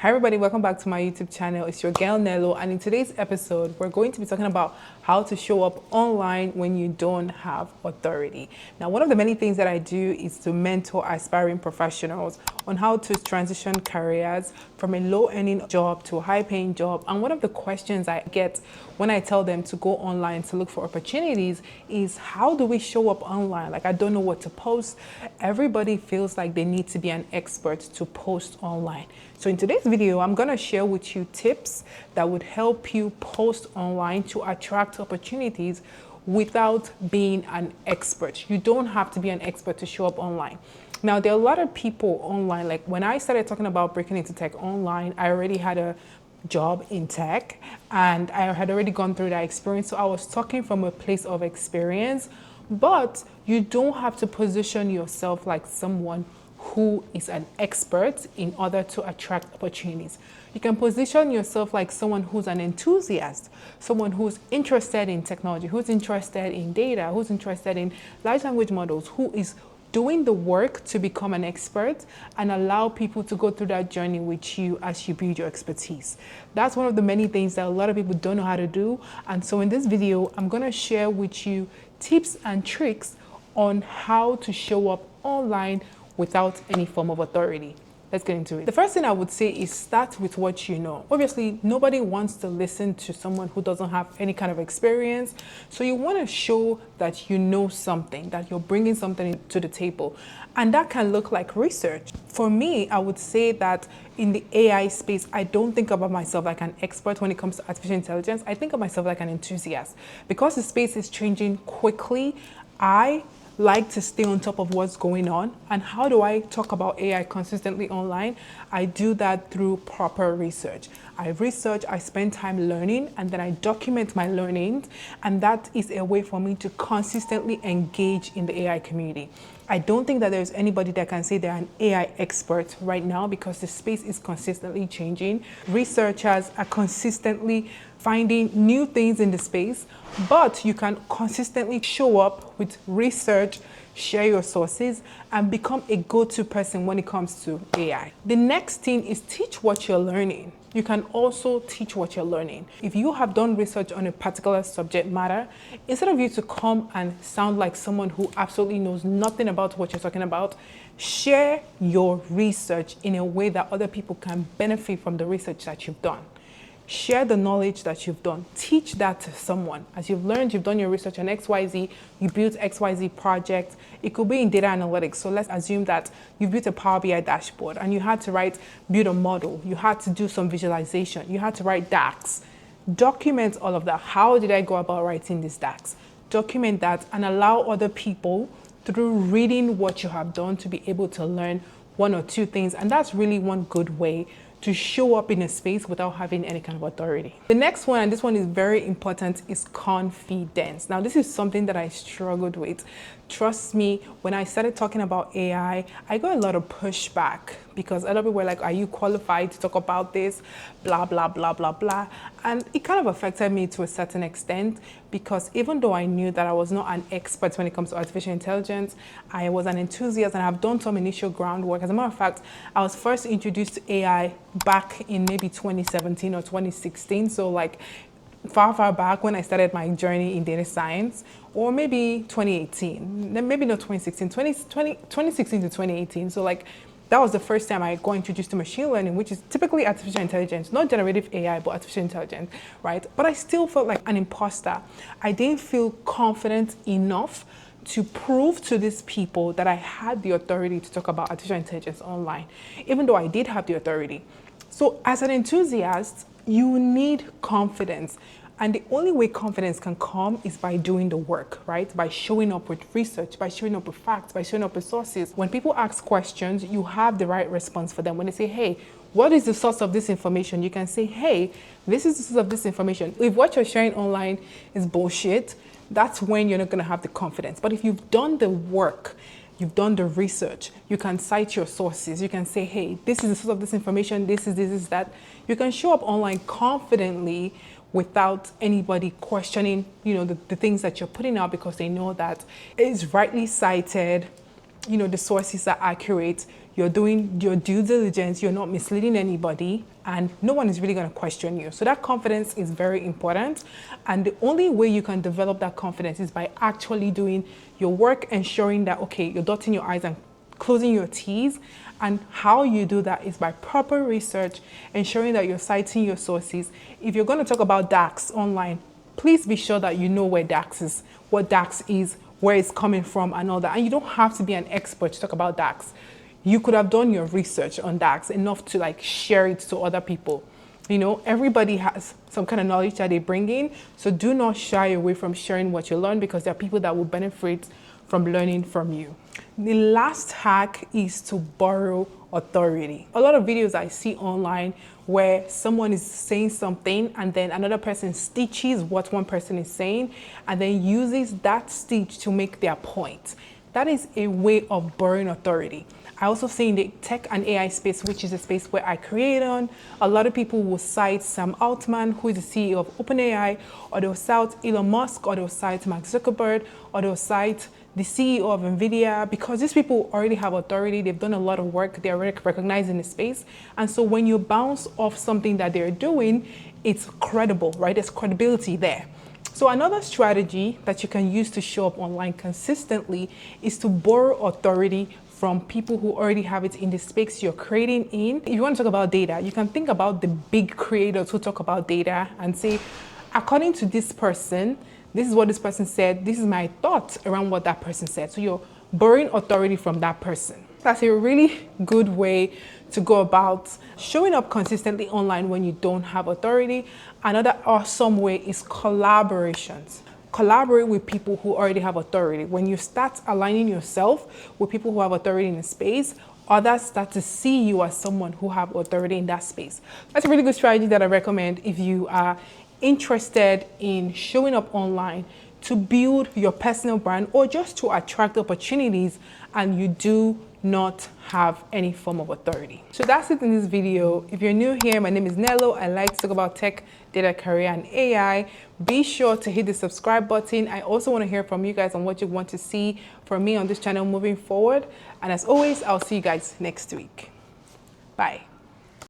Hi everybody, welcome back to my YouTube channel. It's your girl Nello, and in today's episode we're going to be talking about how to show up online when you don't have authority. Now, one of the many things that I do is to mentor aspiring professionals on how to transition careers from a low earning job to a high paying job. And one of the questions I get when I tell them to go online to look for opportunities is, how do we show up online? Like, I don't know what to post. Everybody feels like they need to be an expert to post online. So in today's video, I'm going to share with you tips that would help you post online to attract opportunities without being an expert. You don't have to be an expert to show up online. Now, there are a lot of people online. Like, when I started talking about breaking into tech online, I already had a job in tech and I had already gone through that experience. So I was talking from a place of experience, but you don't have to position yourself like someone who is an expert in order to attract opportunities. You can position yourself like someone who's an enthusiast, someone who's interested in technology, who's interested in data, who's interested in large language models, who is doing the work to become an expert and allow people to go through that journey with you as you build your expertise. That's one of the many things that a lot of people don't know how to do. And so in this video, I'm going to share with you tips and tricks on how to show up online without any form of authority. Let's get into it. The first thing I would say is start with what you know. Obviously, nobody wants to listen to someone who doesn't have any kind of experience. So you want to show that you know something, that you're bringing something to the table. And that can look like research. For me, I would say that in the AI space, I don't think about myself like an expert when it comes to artificial intelligence. I think of myself like an enthusiast. Because the space is changing quickly, I like to stay on top of what's going on. And how do I talk about AI consistently online? I do that through proper research. I research, I spend time learning, and then I document my learnings. And that is a way for me to consistently engage in the AI community. I don't think that there's anybody that can say they're an AI expert right now because the space is consistently changing. Researchers are consistently finding new things in the space, but you can consistently show up with research, share your sources, and become a go-to person when it comes to AI. The next thing is teach what you're learning. You can also teach what you're learning. If you have done research on a particular subject matter, instead of you to come and sound like someone who absolutely knows nothing about what you're talking about, share your research in a way that other people can benefit from the research that you've done. Share the knowledge that you've done. Teach that to someone. As you've learned, you've done your research on XYZ, you built XYZ project. It could be in data analytics. So let's assume that you built a Power BI dashboard and you had to build a model. You had to do some visualization. You had to write DAX. Document all of that. How did I go about writing this DAX? Document that and allow other people, through reading what you have done, to be able to learn one or two things. And that's really one good way to show up in a space without having any kind of authority. The next one, and this one is very important, is confidence. Now, this is something that I struggled with. Trust me, when I started talking about AI, I got a lot of pushback because a lot of people were like, are you qualified to talk about this? Blah, blah, blah, blah, blah. And it kind of affected me to a certain extent because even though I knew that I was not an expert when it comes to artificial intelligence, I was an enthusiast and I've done some initial groundwork. As a matter of fact, I was first introduced to AI back in maybe 2017 or 2016. So like far back when I started my journey in data science, or maybe 2018, maybe not 2016, 2016 to 2018. So like that was the first time I got introduced to machine learning, which is typically artificial intelligence, not generative AI, but artificial intelligence, right? But I still felt like an imposter. I didn't feel confident enough to prove to these people that I had the authority to talk about artificial intelligence online, even though I did have the authority. So as an enthusiast, you need confidence. And the only way confidence can come is by doing the work, right? By showing up with research, by showing up with facts, by showing up with sources. When people ask questions, you have the right response for them. When they say, hey, what is the source of this information? You can say, hey, this is the source of this information. If what you're sharing online is bullshit, that's when you're not going to have the confidence. But if you've done the work, you've done the research, you can cite your sources. You can say, hey, this is the source of this information, this is that. You can show up online confidently without anybody questioning, the things that you're putting out because they know that it is rightly cited, the sources are accurate, you're doing your due diligence, you're not misleading anybody, and no one is really going to question you. So that confidence is very important. And the only way you can develop that confidence is by actually doing your work, ensuring that, okay, you're dotting your I's and closing your T's. And how you do that is by proper research, ensuring that you're citing your sources. If you're going to talk about DAX online, please be sure that you know where DAX is, what DAX is, where it's coming from and all that. And you don't have to be an expert to talk about DAX. You could have done your research on DAX enough to like share it to other people. Everybody has some kind of knowledge that they bring in. So do not shy away from sharing what you learn, because there are people that will benefit from learning from you. The last hack is to borrow authority. A lot of videos I see online where someone is saying something and then another person stitches what one person is saying and then uses that stitch to make their point. That is a way of borrowing authority. I also see in the tech and AI space, which is a space where I create on, a lot of people will cite Sam Altman, who is the CEO of OpenAI, or they'll cite Elon Musk, or they'll cite Mark Zuckerberg, or they'll cite the CEO of NVIDIA, because these people already have authority. They've done a lot of work. They're recognized in the space. And so when you bounce off something that they're doing, it's credible, right? There's credibility there. So another strategy that you can use to show up online consistently is to borrow authority from people who already have it in the space you're creating in. If you want to talk about data, you can think about the big creators who talk about data and say, according to this person, this is what this person said, this is my thoughts around what that person said. So you're borrowing authority from that person. That's a really good way to go about showing up consistently online when you don't have authority. Another awesome way is collaborations. Collaborate with people who already have authority. When you start aligning yourself with people who have authority in the space, others start to see you as someone who have authority in that space. That's a really good strategy that I recommend if you are interested in showing up online to build your personal brand or just to attract opportunities and you do not have any form of authority. So that's it in this video. If you're new here, my name is Nello. I like to talk about tech, data, career, and AI. Be sure to hit the subscribe button. I also want to hear from you guys on what you want to see from me on this channel moving forward. And as always, I'll see you guys next week. Bye.